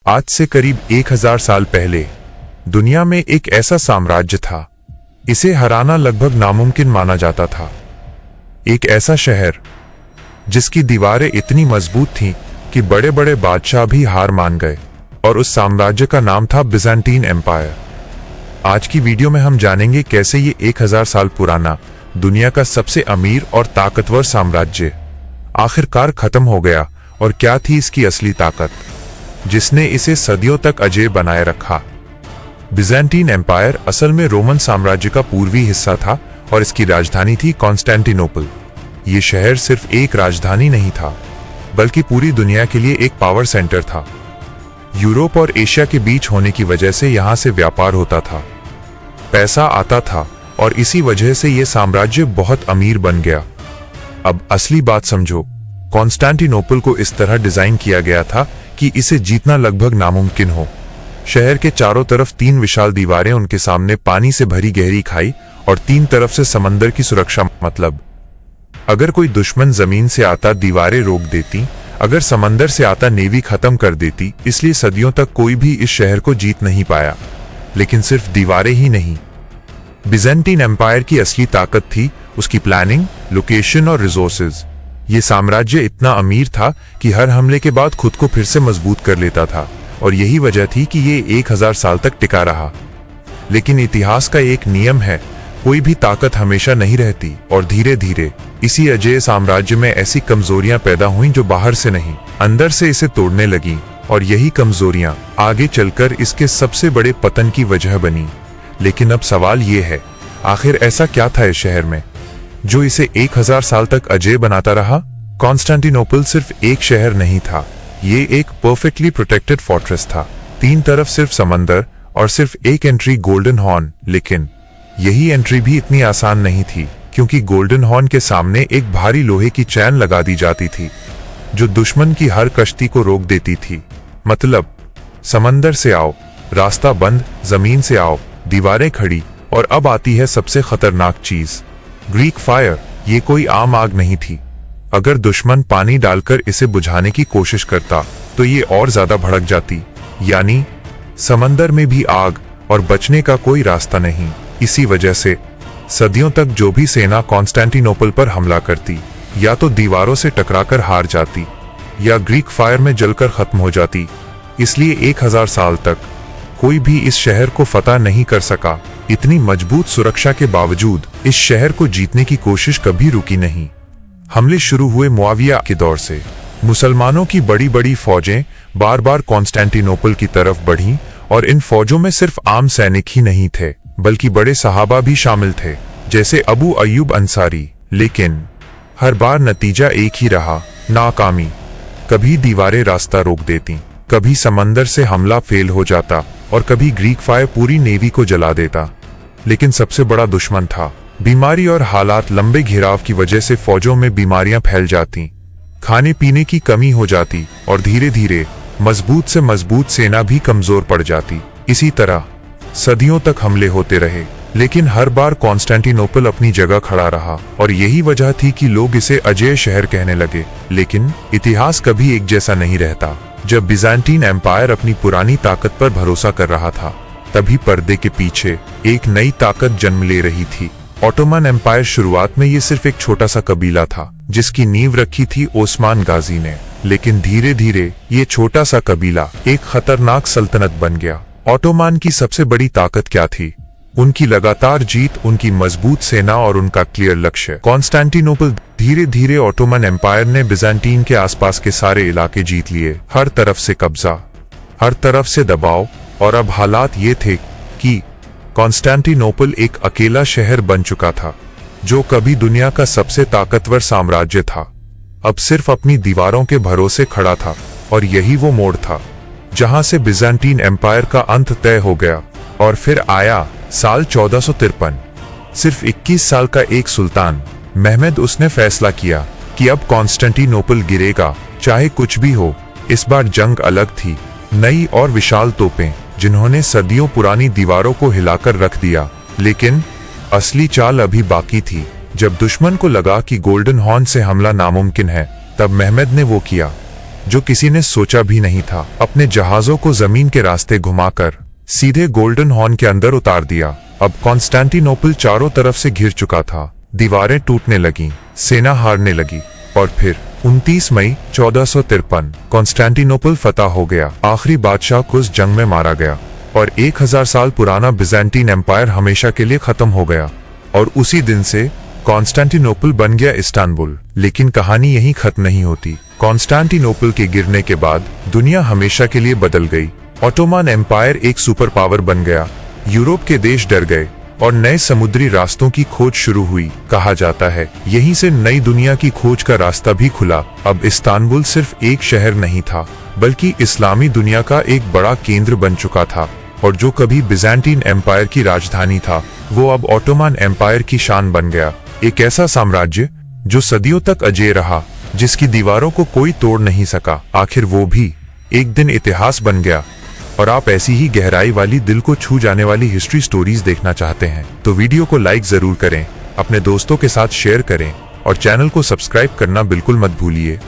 आज से करीब 1000 साल पहले दुनिया में एक ऐसा साम्राज्य था, इसे हराना लगभग नामुमकिन माना जाता था। एक ऐसा शहर जिसकी दीवारें इतनी मजबूत थीं कि बड़े बड़े बादशाह भी हार मान गए, और उस साम्राज्य का नाम था बिज़ेंटाइन एम्पायर। आज की वीडियो में हम जानेंगे कैसे ये 1000 साल पुराना दुनिया का सबसे अमीर और ताकतवर साम्राज्य आखिरकार खत्म हो गया, और क्या थी इसकी असली ताकत जिसने इसे सदियों तक अजेय बनाए रखा। बिज़ेंटाइन एम्पायर असल में रोमन साम्राज्य का पूर्वी हिस्सा था और इसकी राजधानी थी कॉन्स्टेंटिनोपल। ये शहर सिर्फ एक राजधानी नहीं था, बल्कि पूरी दुनिया के लिए एक पावर सेंटर था। यूरोप और एशिया के बीच होने की वजह से यहाँ से व्यापार होता था, पैसा आता था, और इसी वजह से ये साम्राज्य बहुत अमीर बन गया। अब असली बात समझो, कॉन्स्टेंटिनोपल को इस तरह डिजाइन किया गया था कि इसे जीतना लगभग नामुमकिन हो। शहर के चारों तरफ 3 विशाल दीवारें, उनके सामने पानी से भरी गहरी खाई, और 3 तरफ से समंदर की सुरक्षा। मतलब अगर कोई दुश्मन जमीन से आता दीवारें रोक देती, अगर समंदर से आता नेवी खत्म कर देती। इसलिए सदियों तक कोई भी इस शहर को जीत नहीं पाया। लेकिन सिर्फ दीवारें ही नहीं, बिज़ेंटाइन एम्पायर की असली ताकत थी उसकी प्लानिंग, लोकेशन और रिसोर्सेज। ये साम्राज्य इतना अमीर था कि हर हमले के बाद खुद को फिर से मजबूत कर लेता था, और यही वजह थी कि ये 1000 साल तक टिका रहा। लेकिन इतिहास का एक नियम है, कोई भी ताकत हमेशा नहीं रहती, और धीरे धीरे इसी अजेय साम्राज्य में ऐसी कमजोरियां पैदा हुईं जो बाहर से नहीं, अंदर से इसे तोड़ने लगीं, और यही कमजोरियां आगे चलकर इसके सबसे बड़े पतन की वजह बनी। लेकिन अब सवाल ये है, आखिर ऐसा क्या था इस शहर में जो इसे 1000 साल तक अजेय बनाता रहा? कॉन्स्टेंटिनोपल सिर्फ एक शहर नहीं था, ये एक परफेक्टली प्रोटेक्टेड फोर्ट्रेस था। 3 तरफ सिर्फ समंदर और सिर्फ एक एंट्री गोल्डन हॉर्न। लेकिन यही एंट्री भी इतनी आसान नहीं थी, क्योंकि गोल्डन हॉर्न के सामने एक भारी लोहे की चैन लगा दी जाती थी जो दुश्मन की हर कश्ती को रोक देती थी। मतलब समंदर से आओ, रास्ता बंद, जमीन से आओ, दीवारें खड़ी, और अब आती है सबसे खतरनाक चीज, ग्रीक फायर। ये कोई आम आग नहीं थी। अगर दुश्मन पानी डालकर इसे बुझाने की कोशिश करता तो ये और ज्यादा भड़क जाती। यानी समंदर में भी आग, और बचने का कोई रास्ता नहीं। इसी वजह से सदियों तक जो भी सेना कॉन्स्टेंटिनोपल पर हमला करती, या तो दीवारों से टकराकर हार जाती, या ग्रीक फायर में जलकर खत्म हो जाती। इसलिए 1000 साल तक कोई भी इस शहर को फतह नहीं कर सका। इतनी मजबूत सुरक्षा के बावजूद इस शहर को जीतने की कोशिश कभी रुकी नहीं। हमले शुरू हुए मुआविया के दौर से। मुसलमानों की बड़ी बड़ी फौजें बार बार कॉन्स्टेंटिनोपल की तरफ बढ़ीं, और इन फौजों में सिर्फ आम सैनिक ही नहीं थे, बल्कि बड़े सहाबा भी शामिल थे, जैसे अबू अय्यूब अंसारी। लेकिन हर बार नतीजा एक ही रहा, नाकामी। कभी दीवारें रास्ता रोक देती, कभी समंदर से हमला फेल हो जाता, और कभी ग्रीक फायर पूरी नेवी को जला देता। लेकिन सबसे बड़ा दुश्मन था बीमारी और हालात। लंबे घेराव की वजह से फौजों में बीमारियां फैल जाती, खाने पीने की कमी हो जाती, और धीरे धीरे मजबूत से मजबूत सेना भी कमजोर पड़ जाती। इसी तरह सदियों तक हमले होते रहे, लेकिन हर बार कॉन्स्टेंटिनोपल अपनी जगह खड़ा रहा, और यही वजह थी कि लोग इसे अजेय शहर कहने लगे। लेकिन इतिहास कभी एक जैसा नहीं रहता। जब बिज़ेंटाइन एम्पायर अपनी पुरानी ताकत पर भरोसा कर रहा था, तभी पर्दे के पीछे एक नई ताकत जन्म ले रही थी। Ottoman empire. शुरुआत में ये सिर्फ एक छोटा सा कबीला था जिसकी नींव रखी थी ओस्मान गाजी ने। लेकिन धीरे धीरे ये छोटा सा कबीला एक खतरनाक सल्तनत बन गया। ऑटोमन की सबसे बड़ी ताकत क्या थी? उनकी लगातार जीत, उनकी मजबूत सेना, और उनका क्लियर लक्ष्य कॉन्स्टेंटिनोपल। धीरे धीरे ऑटोमन एम्पायर ने बिज़ेंटाइन के आसपास के सारे इलाके जीत लिए। हर तरफ से कब्जा, हर तरफ से दबाव, और अब हालात ये थे कि कॉन्स्टेंटिनोपल एक अकेला शहर बन चुका था, जो कभी दुनिया का सबसे ताकतवर साम्राज्य था, अब सिर्फ अपनी दीवारों के भरोसे खड़ा था। और यही वो मोड़ था जहां से बिज़ेंटाइन एम्पायर का अंत तय हो गया। और फिर आया साल 1453। सिर्फ 21 साल का एक सुल्तान महमद, उसने फैसला किया कि अब कॉन्स्टेंटिनोपल गिरेगा, चाहे कुछ भी हो। इस बार जंग अलग थी, नई और विशाल तोपें जिन्होंने सदियों पुरानी दीवारों को हिलाकर रख दिया। लेकिन असली चाल अभी बाकी थी। जब दुश्मन को लगा कि गोल्डन हॉर्न से हमला नामुमकिन है, तब महमद ने वो किया। जो किसी ने सोचा भी नहीं था। अपने जहाजों को जमीन के रास्ते घुमाकर सीधे गोल्डन हॉर्न के अंदर उतार दिया। अब कॉन्स्टेंटिनोपल चारों तरफ से घिर चुका था। दीवारें टूटने लगीं, सेना हारने लगी और फिर 29 मई 1453 कॉन्स्टेंटिनोपल फतह हो गया। आखिरी बादशाह को उस जंग में मारा गया और 1000 साल पुराना बिजेंटीन एम्पायर हमेशा के लिए खत्म हो गया। और उसी दिन से कॉन्स्टेंटिनोपल बन गया इस्तांबुल। लेकिन कहानी यहीं खत्म नहीं होती। कॉन्स्टेंटिनोपल के गिरने के बाद दुनिया हमेशा के लिए बदल गई। ऑटोमन एम्पायर एक सुपर पावर बन गया। यूरोप के देश डर गए और नए समुद्री रास्तों की खोज शुरू हुई। कहा जाता है यहीं से नई दुनिया की खोज का रास्ता भी खुला। अब इस्तांबुल सिर्फ एक शहर नहीं था, बल्कि इस्लामी दुनिया का एक बड़ा केंद्र बन चुका था। और जो कभी बिजेंटीन एम्पायर की राजधानी था, वो अब ऑटोमन एम्पायर की शान बन गया। एक ऐसा साम्राज्य जो सदियों तक अजेय रहा, जिसकी दीवारों को कोई तोड़ नहीं सका। आखिर वो भी एक दिन इतिहास बन गया। और आप ऐसी ही गहराई वाली, दिल को छू जाने वाली हिस्ट्री स्टोरीज देखना चाहते हैं तो वीडियो को लाइक जरूर करें, अपने दोस्तों के साथ शेयर करें और चैनल को सब्सक्राइब करना बिल्कुल मत भूलिए।